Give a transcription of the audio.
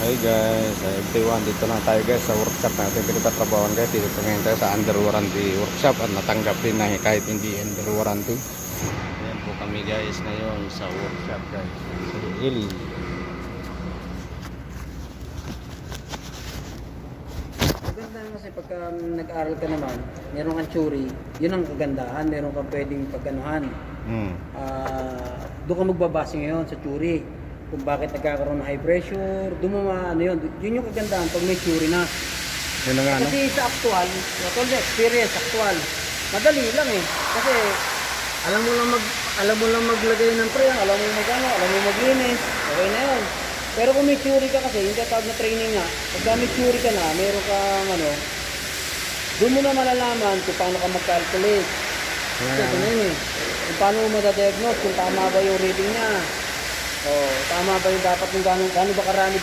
Hi guys, everyone, dito na tayo guys sa workshop natin pinagtatrabahoan guys. Dito ngayon tayo sa under warranty workshop at natanggap din na kahit hindi under warranty. Ayan po kami guys ngayon sa workshop guys. Si Eli. Maganda kasi pagka nag-aral ka naman, meron kang theory, yun ang kagandahan, meron kang pwedeng pagganuhan. Doon ka magbabase ngayon sa theory. Kung bakit nagkakaroon ng high pressure, doon mo yun yung kagandahan pag may theory na. Yun na nga, no? Kasi sa actual, sa experience, actual, madali lang eh. Kasi alam mo lang maglagay ng pre, alam mo maglinis, okay na yun. Pero kung may theory ka kasi, yung tawag na training nga, pag may theory ka na, meron kang doon mo na malalaman kung paano ka mag-calculate. Kasi ito na yun eh. Kung paano mo madadiagnose, kung tama ba yung reading niya. O, tama ba yung dapat kung gano'n ba karami